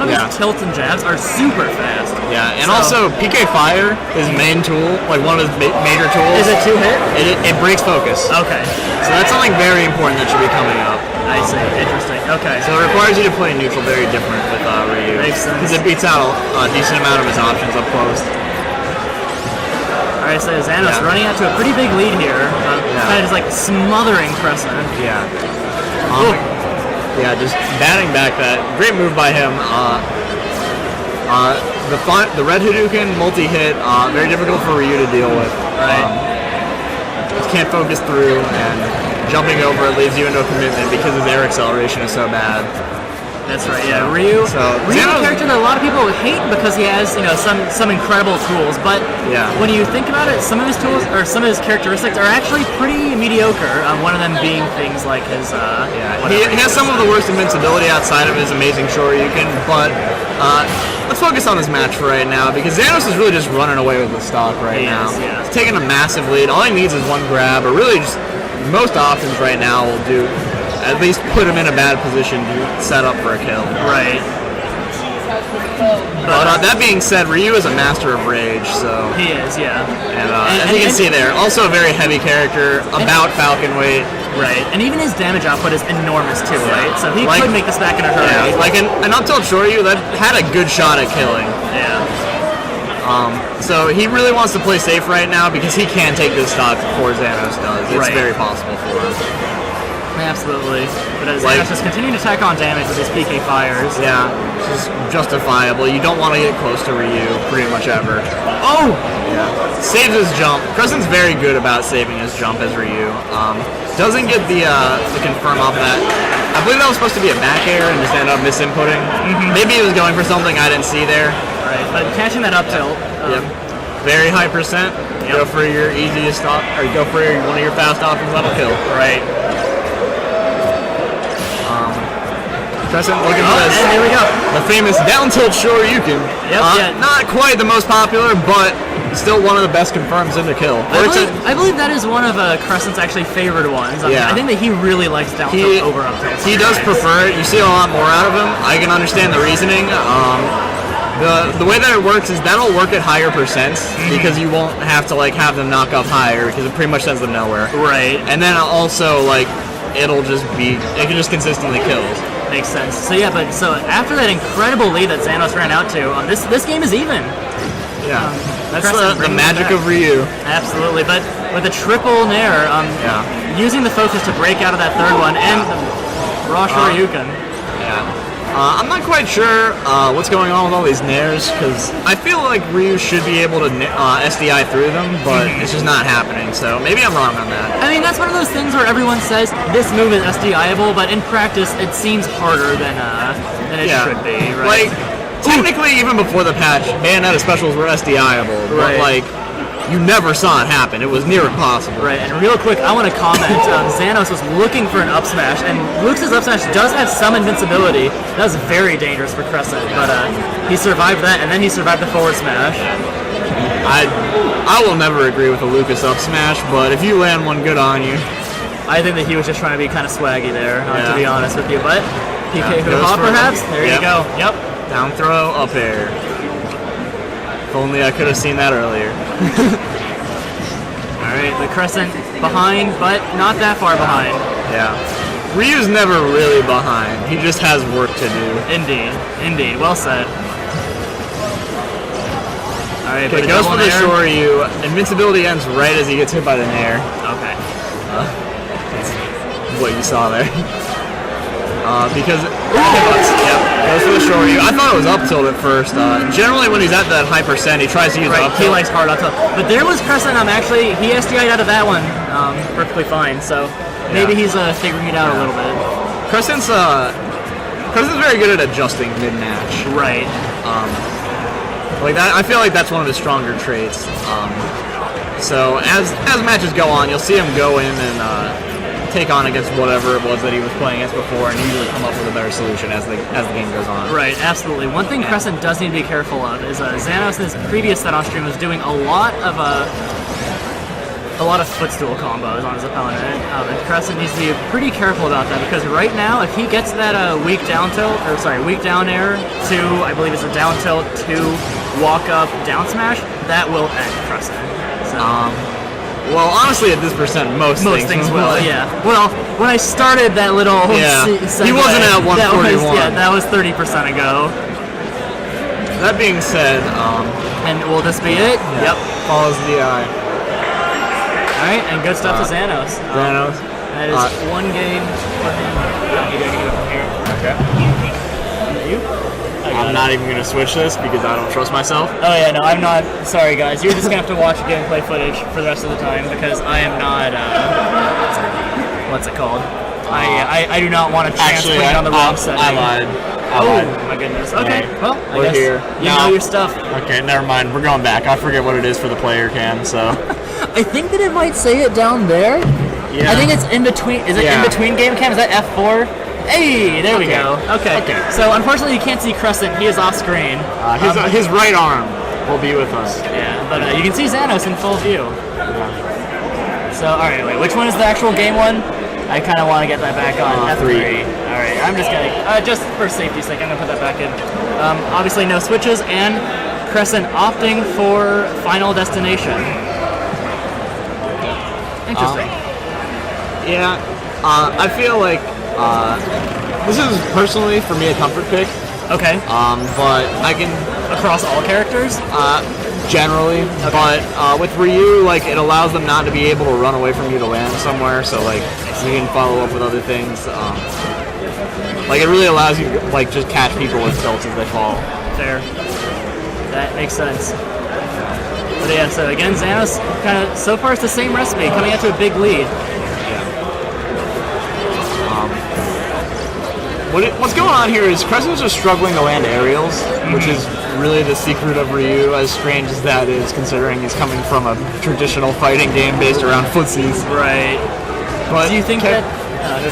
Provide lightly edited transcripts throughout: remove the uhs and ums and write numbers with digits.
lot of his tilts and jabs are super fast. Yeah, and also PK Fire, his main tool, like one of his major tools. Is it 2-hit? It breaks focus. Okay. So that's something very important that should be coming up. I see. Interesting. Okay. So it requires you to play neutral very different with Ryu. Makes sense. Because it beats out a decent amount of his options up close. Alright, so Xanos running out to a pretty big lead here. Kind of just like smothering Kresent. Yeah. Yeah, just batting back that. Great move by him. The red Hadouken multi-hit, very difficult for Ryu to deal with. Right. Just can't focus through, and jumping over it leaves you into a commitment because his air acceleration is so bad. That's right, yeah. Ryu's a character that a lot of people hate because he has, some incredible tools, but when you think about it, some of his tools, or some of his characteristics are actually pretty mediocre, one of them being things like his, he has some of the worst invincibility outside of his amazing Shoryuken, but let's focus on his match for right now, because Xanos is really just running away with the stock right now. He's taking a massive lead. All he needs is one grab, or really just most options right now will do. At least put him in a bad position to set up for a kill. Right. But that being said, Ryu is a master of rage, so... He is, yeah. And as you can see there, also a very heavy character, about Falcon weight. Right, and even his damage output is enormous too, right? So he could make this back in a hurry. Yeah, like an up-tilt Shoryu that had a good shot at killing. Yeah. So he really wants to play safe right now because he can take this stock before Xanos does. It's very possible for him. Absolutely. But as Xanos just continuing to tack on damage with his PK Fires. Yeah, it's justifiable. You don't want to get close to Ryu pretty much ever. Oh! Yeah. Saves his jump. Kresent's very good about saving his jump as Ryu. Doesn't get the confirm off that. I believe that was supposed to be a back air and just ended up misinputting. Maybe he was going for something I didn't see there. Right, but catching that up tilt. Very high percent. Go for your easiest stop, or go for one of your fast options, that'll kill. Right. Kresent looking for this. And there we go. The famous down tilt Shoryuken. Not quite the most popular, but still one of the best confirms in the kill. I believe that is one of Kresent's actually favorite ones. I think that he really likes down tilt over up tilt. He does prefer it. You see a lot more out of him. I can understand the reasoning. The way that it works is that'll work at higher percents because you won't have to have them knock up higher because it pretty much sends them nowhere. Right. And then also it can just consistently kills. Makes sense. So so after that incredible lead that Xanos ran out to, this game is even. Yeah. That's the magic of Ryu. Absolutely, but with a triple nair, using the focus to break out of that third one and the raw Shoryuken. I'm not quite sure what's going on with all these nairs, because I feel like Ryu should be able to SDI through them, but it's just not happening, so maybe I'm wrong on that. I mean, that's one of those things where everyone says this move is SDI-able, but in practice it seems harder than it should be, right? Technically, even before the patch, Bayonetta specials were SDI-able, but you never saw it happen. It was near impossible. Right, and real quick, I want to comment. Xanos was looking for an up smash, and Luke's up smash does have some invincibility. That was very dangerous for Kresent, but he survived that, and then he survived the forward smash. I will never agree with a Lucas up smash, but if you land one, good on you. I think that he was just trying to be kind of swaggy there, to be honest with you, but PK hop perhaps? There you go. Yep. Down throw, up air. If only I could have seen that earlier. Alright, the Kresent behind, but not that far behind. Yeah. Ryu's never really behind. He just has work to do. Indeed. Well said. Alright, but goes for the Shoryu. Invincibility ends right as he gets hit by the nair. Okay. That's what you saw there. Because goes for the Shoryu. I thought it was up tilt at first. Generally, when he's at that high percent, he tries to use up tilt. He likes hard up tilt. But there was Kresent. Actually, he SDI'd out of that one perfectly fine. So maybe he's figuring it out a little bit. Kresent's very good at adjusting mid match. Right. Like that, I feel like that's one of his stronger traits. So as matches go on, you'll see him go in and take on against whatever it was that he was playing against before, and usually come up with a better solution as the game goes on. Right, absolutely. One thing Kresent does need to be careful of is Xanos in his previous set on stream was doing a lot of a lot of footstool combos on his opponent. And Kresent needs to be pretty careful about that because right now, if he gets that weak down air to, I believe it's a down tilt to walk up down smash, that will end Kresent. So. Well, honestly, at this percent, most things will. Yeah. Well, when I started that little he wasn't at 141. That was 30% ago. That being said, and will this be it? Yeah. Yep. Follows the eye. All right, and good stuff to Xanos. Xanos. That is one game for him. You gotta get it from here. Okay. You? I'm not even gonna switch this because I don't trust myself. Oh yeah, no, I'm not. Sorry guys, you're just gonna have to watch gameplay footage for the rest of the time because I am not. What's it called? I do not want to chance putting it on the wrong setting. I lied. Oh my goodness. Okay, well I guess here. You know your stuff. Okay, never mind. We're going back. I forget what it is for the player cam. So. I think that it might say it down there. Yeah. I think it's in between. Is it in between game cam? Is that F4? Hey, there we go. Okay. So unfortunately, you can't see Kresent. He is off screen. His right arm will be with us. Yeah, but you can see Xanos in full view. Yeah. So, all right, wait. Which one is the actual game one? I kind of want to get that back on. F3. All right, I'm just gonna just for safety's sake, I'm gonna put that back in. Obviously, no switches, and Kresent opting for Final Destination. Interesting. I feel like this is personally for me a comfort pick. Okay. But I can across all characters. Generally, but with Ryu, like it allows them not to be able to run away from you to land somewhere. So like you can follow up with other things. Like it really allows you to like just catch people with tilts as they fall. Fair. That makes sense. But yeah, so again, Xanos kind of so far it's the same recipe, coming out to a big lead. What's going on here is Kresent's just struggling to land aerials, which is really the secret of Ryu, as strange as that is, considering he's coming from a traditional fighting game based around footsies. Right. But do you think that...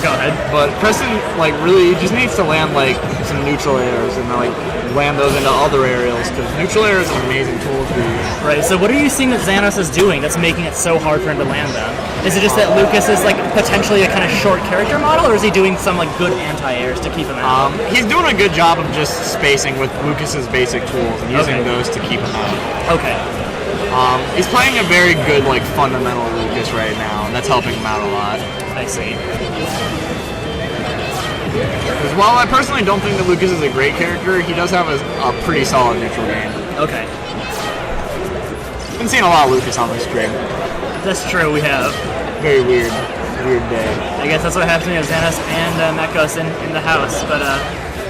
go ahead. But Kresent, like, really just needs to land, like, some neutral airs and, like, land those into other aerials, because neutral air is an amazing tool for you. Right, so what are you seeing that Xanos is doing that's making it so hard for him to land them? Is it just that Lucas is like potentially a kind of short character model, or is he doing some like good anti-airs to keep him out? He's doing a good job of just spacing with Lucas's basic tools and using those to keep him out. Okay. He's playing a very good like fundamental Lucas right now, and that's helping him out a lot. I see. Because while I personally don't think that Lucas is a great character, he does have a pretty solid neutral game. Okay. Been seeing a lot of Lucas on this stream. That's true, we have. Very weird day. I guess that's what happened to Xanos and Mekos in the house, but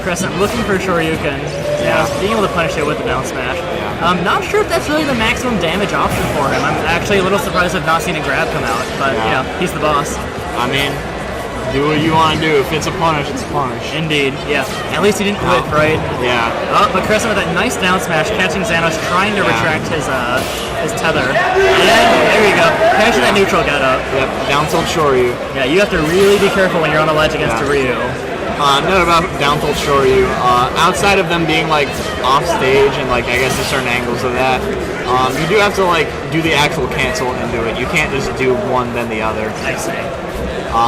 Kresent looking for Shoryuken. Xanos being able to punish it with the down smash. Yeah. Not sure if that's really the maximum damage option for him. I'm actually a little surprised I've not seen a grab come out, but you know, he's the boss. I mean, do what you want to do. If it's a punish, it's a punish. Indeed, yeah. At least he didn't whip, right? Yeah. Oh, but Kresent with that nice down smash, catching Xanos trying to retract his tether. And there you go. Catching that neutral get up. Yep, down tilt Shoryu. Yeah, you have to really be careful when you're on a ledge against a Ryu. Note about down tilt Shoryu. Outside of them being like off stage and like I guess there's certain angles of that, you do have to like do the actual cancel into it. You can't just do one then the other. I see.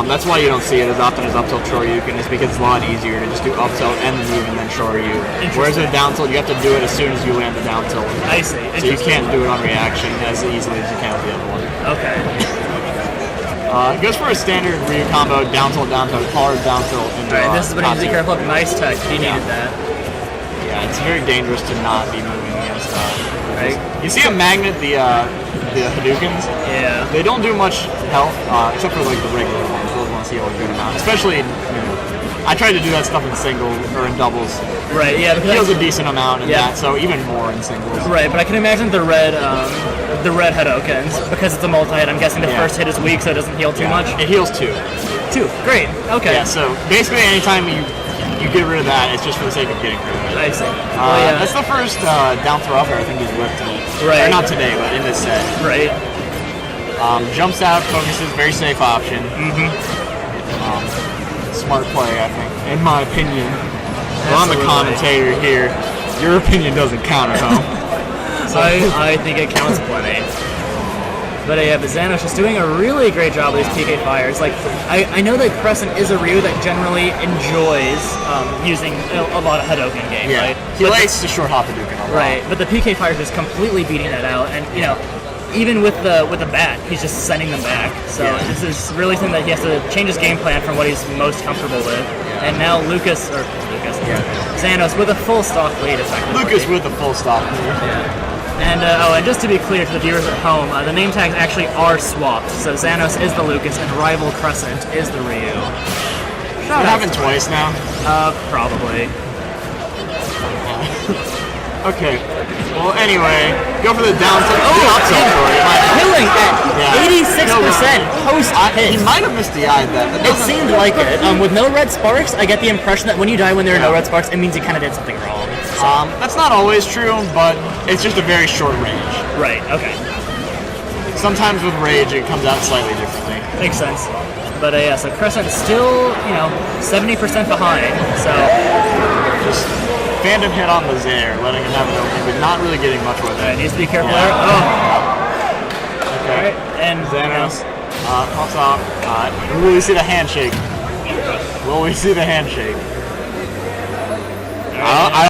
That's why you don't see it as often as up tilt Shoryuken, is because it's a lot easier to just do up tilt and the move and then Shoryu. Whereas with down tilt, you have to do it as soon as you land the down tilt. I see. So you can't do it on reaction as easily as you can with the other one. Okay. It goes for a standard Ryu combo, down tilt, hard down tilt. Alright, this is what you need to be careful of. Nice tech. He needed that. Yeah, it's very dangerous to not be moving against that. Right. You see a magnet, the Hadoukens? Yeah. They don't do much health, except for like the regular ones. Those ones heal a good amount. Especially, I tried to do that stuff in singles or in doubles. Right, yeah. It heals a decent amount in that, so even more in singles. Right, but I can imagine the red Hadoukens, because it's a multi-hit, I'm guessing the first hit is weak, so it doesn't heal too much? It heals 2. 2, great, okay. Yeah, so basically anytime you get rid of that, it's just for the sake of getting rid of it. I see. That's the first down throw up air I think he's whipped today. Right. Or not today, but in this set. Right. Jumps out, focuses, very safe option. Smart play, I think, in my opinion. Well, I'm the commentator here. Your opinion doesn't count at home. I think it counts plenty. But Xanos is doing a really great job with these PK fires. Like, I know that Kresent is a Ryu that generally enjoys using a lot of Hadouken game, right? He likes to short hop Hadouken a lot. Right, but the PK fires is completely beating that out, and you know, even with the bat, he's just sending them back. So this is really something that he has to change his game plan from what he's most comfortable with. Yeah. And now Xanos with a full stock lead, effectively. Lucas with a full stock lead. Yeah. And and just to be clear to the viewers at home, the name tags actually are swapped. So Xanos is the Lucas and rival Kresent is the Ryu. That happened twice now? Probably. Okay. Well, anyway, go for the down tilt. Killing at 86% post hit. He might have missed the eye that. It seemed like it. With no red sparks, I get the impression that when you die when there are no red sparks, it means you kind of did something wrong. So. That's not always true, but it's just a very short range. Right, okay. Sometimes with rage, it comes out slightly differently. Makes sense. But so Kresent still, 70% behind, so... Just fandom hit on the Zaire, letting him have an opening, but not really getting much with it. Needs to be careful there. Okay. Alright, and Xanos pops off. Will we see the handshake? Will we see the handshake? I